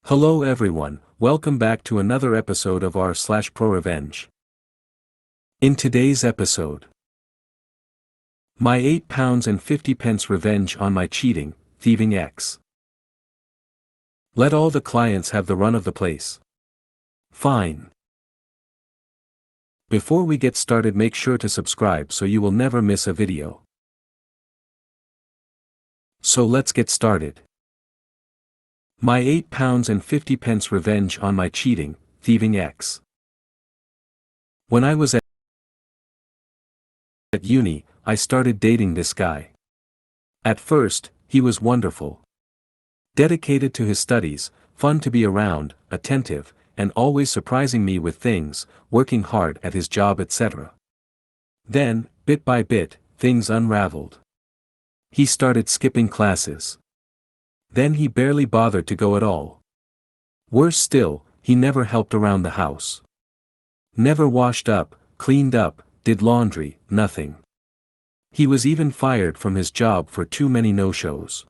Hello everyone, welcome back to another episode of r/ProRevenge. In today's episode, my £8.50 revenge on my cheating, thieving ex. Let all the clients have the run of the place. Fine. Before we get started, make sure to subscribe so you will never miss a video. So let's get started. My £8.50 revenge on my cheating, thieving ex. When I was at uni, I started dating this guy. At first, he was wonderful. Dedicated to his studies, fun to be around, attentive, and always surprising me with things, working hard at his job, etc. Then, bit by bit, things unraveled. He started skipping classes. Then he barely bothered to go at all. Worse still, he never helped around the house. Never washed up, cleaned up, did laundry, nothing. He was even fired from his job for too many no-shows.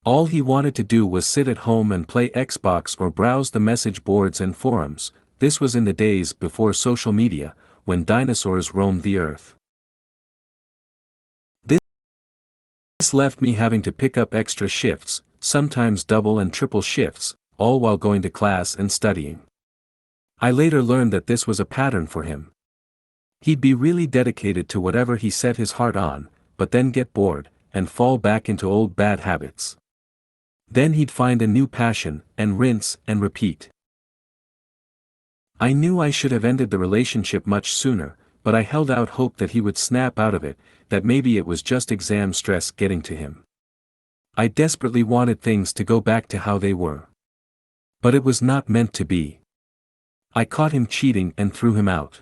All he wanted to do was sit at home and play Xbox or browse the message boards and forums. This was in the days before social media, when dinosaurs roamed the earth. This left me having to pick up extra shifts, sometimes double and triple shifts, all while going to class and studying. I later learned that this was a pattern for him. He'd be really dedicated to whatever he set his heart on, but then get bored, and fall back into old bad habits. Then he'd find a new passion, and rinse and repeat. I knew I should have ended the relationship much sooner, but I held out hope that he would snap out of it, that maybe it was just exam stress getting to him. I desperately wanted things to go back to how they were. But it was not meant to be. I caught him cheating and threw him out.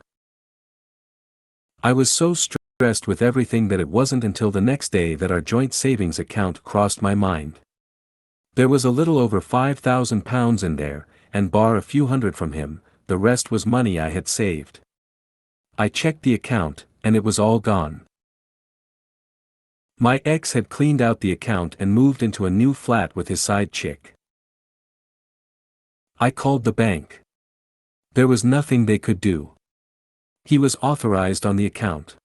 I was so stressed with everything that it wasn't until the next day that our joint savings account crossed my mind. There was a little over £5,000 in there, and bar a few hundred from him, the rest was money I had saved. I checked the account, and it was all gone. My ex had cleaned out the account and moved into a new flat with his side chick. I called the bank. There was nothing they could do. He was authorized on the account.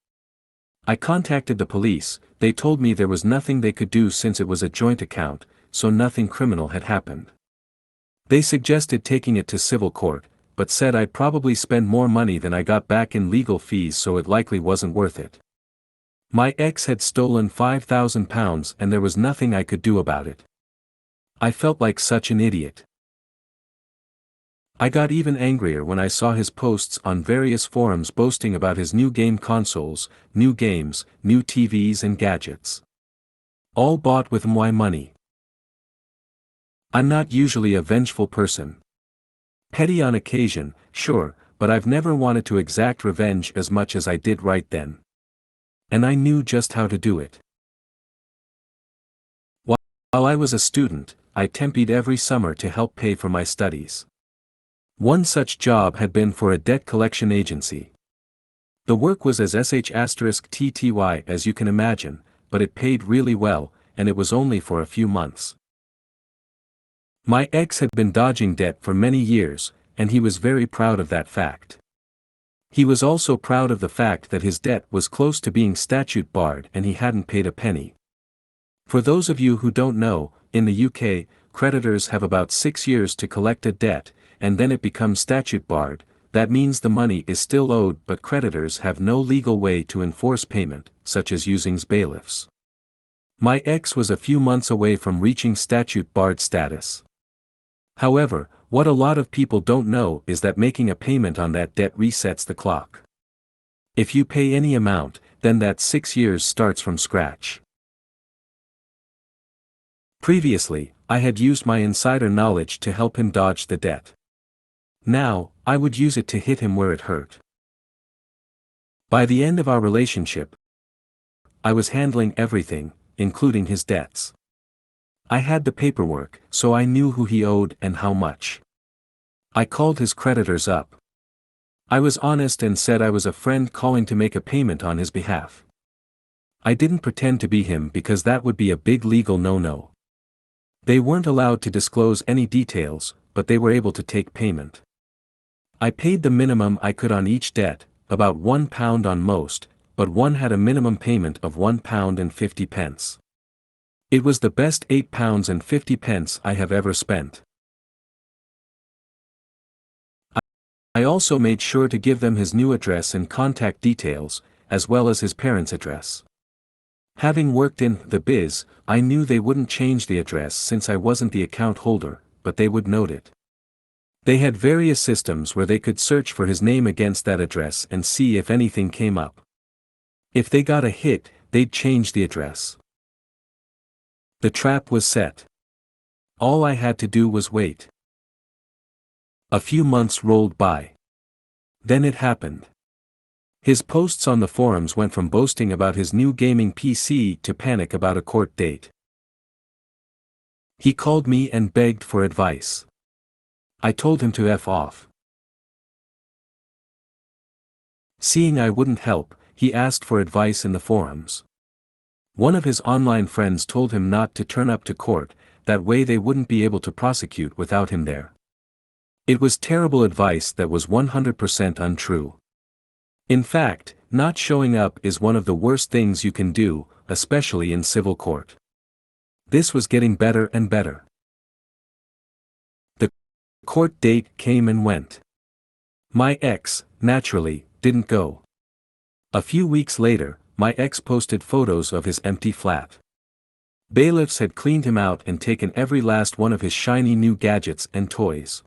I contacted the police. They told me there was nothing they could do since it was a joint account, so nothing criminal had happened. They suggested taking it to civil court, but said I'd probably spend more money than I got back in legal fees, so it likely wasn't worth it. My ex had stolen £5,000 and there was nothing I could do about it. I felt like such an idiot. I got even angrier when I saw his posts on various forums boasting about his new game consoles, new games, new TVs and gadgets. All bought with my money. I'm not usually a vengeful person. Petty on occasion, sure, but I've never wanted to exact revenge as much as I did right then. And I knew just how to do it. While I was a student, I tempied every summer to help pay for my studies. One such job had been for a debt collection agency. The work was as sh*tty as you can imagine, but it paid really well, and it was only for a few months. My ex had been dodging debt for many years, and he was very proud of that fact. He was also proud of the fact that his debt was close to being statute barred and he hadn't paid a penny. For those of you who don't know, in the UK, creditors have about 6 years to collect a debt, and then it becomes statute barred. That means the money is still owed, but creditors have no legal way to enforce payment, such as using bailiffs. My ex was a few months away from reaching statute barred status. However, what a lot of people don't know is that making a payment on that debt resets the clock. If you pay any amount, then that 6 years starts from scratch. Previously, I had used my insider knowledge to help him dodge the debt. Now, I would use it to hit him where it hurt. By the end of our relationship, I was handling everything, including his debts. I had the paperwork, so I knew who he owed and how much. I called his creditors up. I was honest and said I was a friend calling to make a payment on his behalf. I didn't pretend to be him because that would be a big legal no-no. They weren't allowed to disclose any details, but they were able to take payment. I paid the minimum I could on each debt, about £1 on most, but one had a minimum payment of £1.50. It was the best £8.50 I have ever spent. I also made sure to give them his new address and contact details, as well as his parents' address. Having worked in the biz, I knew they wouldn't change the address since I wasn't the account holder, but they would note it. They had various systems where they could search for his name against that address and see if anything came up. If they got a hit, they'd change the address. The trap was set. All I had to do was wait. A few months rolled by. Then it happened. His posts on the forums went from boasting about his new gaming PC to panic about a court date. He called me and begged for advice. I told him to F off. Seeing I wouldn't help, he asked for advice in the forums. One of his online friends told him not to turn up to court, that way they wouldn't be able to prosecute without him there. It was terrible advice that was 100% untrue. In fact, not showing up is one of the worst things you can do, especially in civil court. This was getting better and better. The court date came and went. My ex, naturally, didn't go. A few weeks later, my ex posted photos of his empty flat. Bailiffs had cleaned him out and taken every last one of his shiny new gadgets and toys.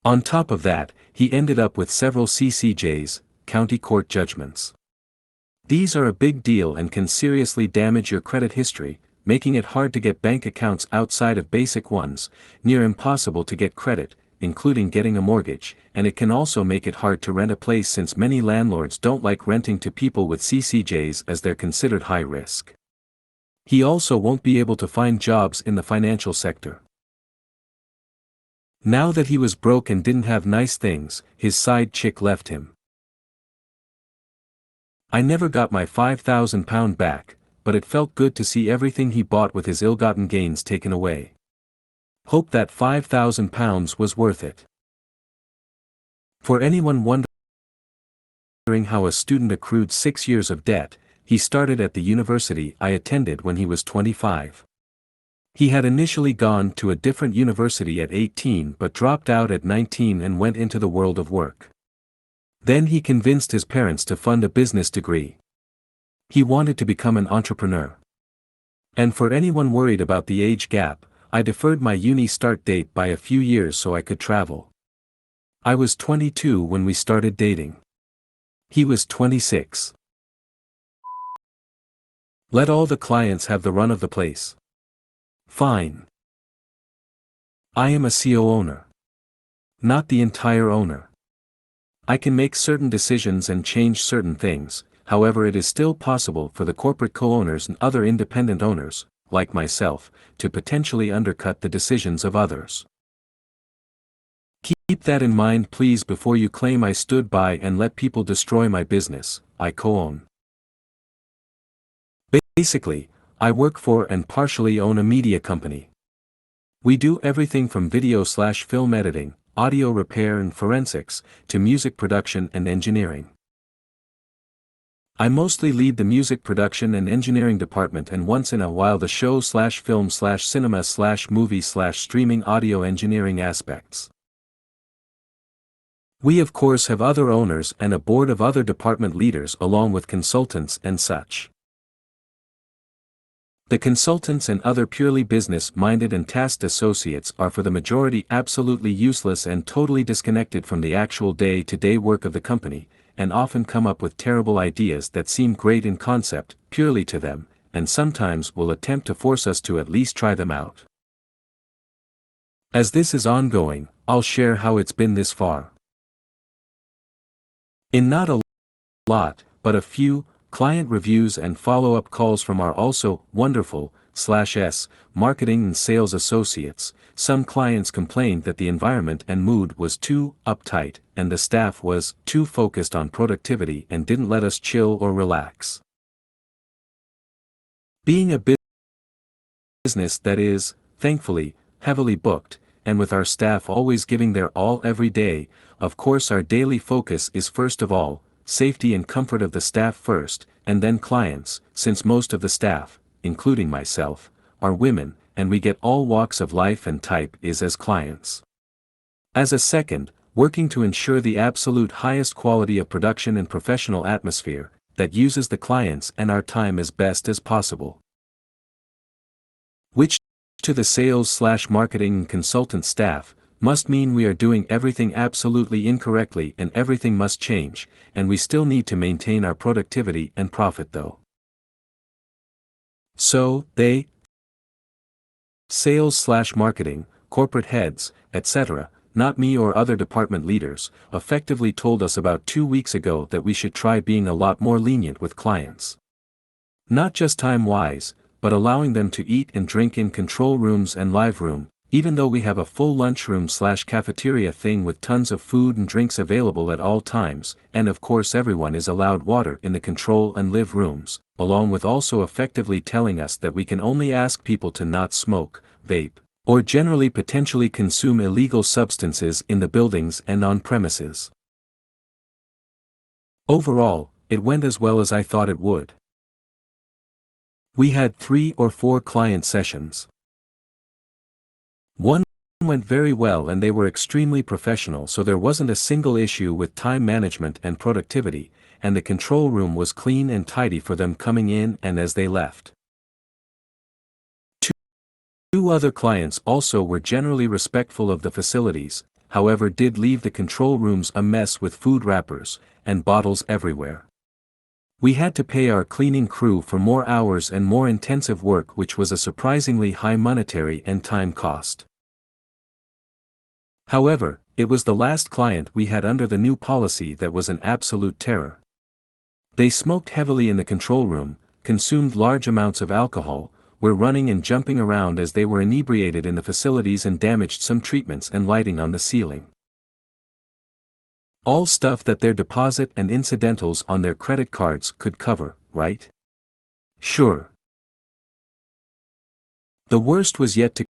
On top of that, he ended up with several CCJs, county court judgments. These are a big deal and can seriously damage your credit history, making it hard to get bank accounts outside of basic ones, near impossible to get credit, including getting a mortgage, and it can also make it hard to rent a place since many landlords don't like renting to people with CCJs as they're considered high risk. He also won't be able to find jobs in the financial sector. Now that he was broke and didn't have nice things, his side chick left him. I never got my £5,000 back, but it felt good to see everything he bought with his ill-gotten gains taken away. Hope that £5,000 was worth it. For anyone wondering how a student accrued 6 years of debt, he started at the university I attended when he was 25. He had initially gone to a different university at 18 but dropped out at 19 and went into the world of work. Then he convinced his parents to fund a business degree. He wanted to become an entrepreneur. And for anyone worried about the age gap, I deferred my uni start date by a few years so I could travel. I was 22 when we started dating. He was 26. Let all the clients have the run of the place. Fine. I am a CO owner. Not the entire owner. I can make certain decisions and change certain things, however it is still possible for the corporate co-owners and other independent owners, like myself, to potentially undercut the decisions of others. Keep that in mind please before you claim I stood by and let people destroy my business. I co-own. Basically, I work for and partially own a media company. We do everything from video/film editing, audio repair and forensics, to music production and engineering. I mostly lead the music production and engineering department and once in a while the show/film/cinema/movie/streaming audio engineering aspects. We of course have other owners and a board of other department leaders along with consultants and such. The consultants and other purely business-minded and tasked associates are for the majority absolutely useless and totally disconnected from the actual day-to-day work of the company, and often come up with terrible ideas that seem great in concept, purely to them, and sometimes will attempt to force us to at least try them out. As this is ongoing, I'll share how it's been this far. In not a lot, but a few, client reviews and follow-up calls from our also wonderful/s marketing and sales associates, some clients complained that the environment and mood was too uptight and the staff was too focused on productivity and didn't let us chill or relax. Being a business that is, thankfully, heavily booked, and with our staff always giving their all every day, of course our daily focus is first of all, safety and comfort of the staff first, and then clients, since most of the staff, including myself, are women, and we get all walks of life and type is as clients. As a second, working to ensure the absolute highest quality of production and professional atmosphere, that uses the clients and our time as best as possible. Which, to the sales/marketing and consultant staff, must mean we are doing everything absolutely incorrectly and everything must change, and we still need to maintain our productivity and profit though. So, they, sales/marketing, corporate heads, etc., not me or other department leaders, effectively told us about 2 weeks ago that we should try being a lot more lenient with clients. Not just time-wise, but allowing them to eat and drink in control rooms and live room, even though we have a full lunchroom/cafeteria thing with tons of food and drinks available at all times, and of course everyone is allowed water in the control and live rooms, along with also effectively telling us that we can only ask people to not smoke, vape, or generally potentially consume illegal substances in the buildings and on premises. Overall, it went as well as I thought it would. We had 3 or 4 client sessions. One went very well and they were extremely professional, so there wasn't a single issue with time management and productivity, and the control room was clean and tidy for them coming in and as they left. Two other clients also were generally respectful of the facilities, however did leave the control rooms a mess with food wrappers and bottles everywhere. We had to pay our cleaning crew for more hours and more intensive work, which was a surprisingly high monetary and time cost. However, it was the last client we had under the new policy that was an absolute terror. They smoked heavily in the control room, consumed large amounts of alcohol, were running and jumping around as they were inebriated in the facilities and damaged some treatments and lighting on the ceiling. All stuff that their deposit and incidentals on their credit cards could cover, right? Sure. The worst was yet to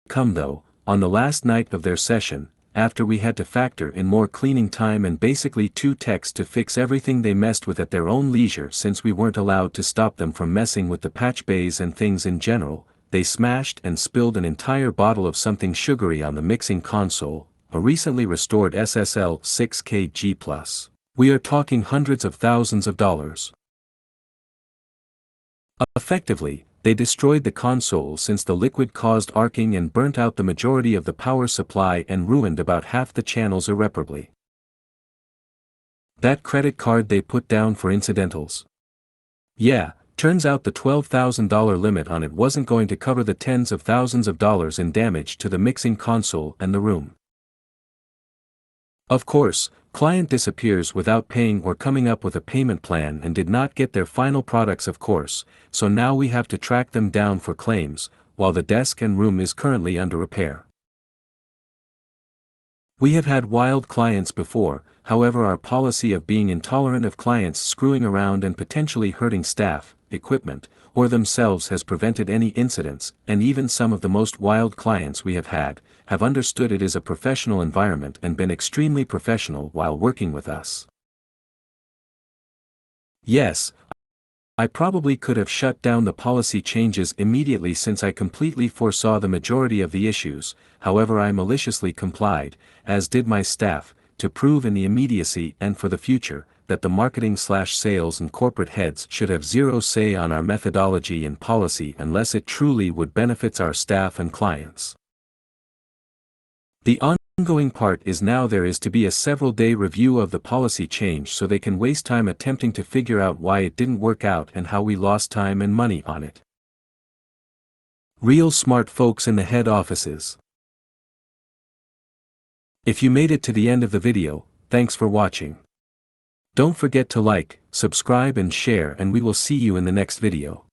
come though, on the last night of their session, after we had to factor in more cleaning time and basically 2 techs to fix everything they messed with at their own leisure since we weren't allowed to stop them from messing with the patch bays and things in general, they smashed and spilled an entire bottle of something sugary on the mixing console, a recently restored SSL 6K G+. We are talking hundreds of thousands of dollars. Effectively, they destroyed the console since the liquid caused arcing and burnt out the majority of the power supply and ruined about half the channels irreparably. That credit card they put down for incidentals. Yeah, turns out the $12,000 limit on it wasn't going to cover the tens of thousands of dollars in damage to the mixing console and the room. Of course, client disappears without paying or coming up with a payment plan and did not get their final products of course, so now we have to track them down for claims, while the desk and room is currently under repair. We have had wild clients before, however our policy of being intolerant of clients screwing around and potentially hurting staff, equipment, or themselves has prevented any incidents, and even some of the most wild clients we have had, have understood it is a professional environment and been extremely professional while working with us. Yes, I probably could have shut down the policy changes immediately since I completely foresaw the majority of the issues, however I maliciously complied, as did my staff, to prove in the immediacy and for the future, that the marketing/sales and corporate heads should have zero say on our methodology and policy unless it truly would benefit our staff and clients. The ongoing part is now there is to be a several-day review of the policy change so they can waste time attempting to figure out why it didn't work out and how we lost time and money on it. Real smart folks in the head offices. If you made it to the end of the video, thanks for watching. Don't forget to like, subscribe and share, and we will see you in the next video.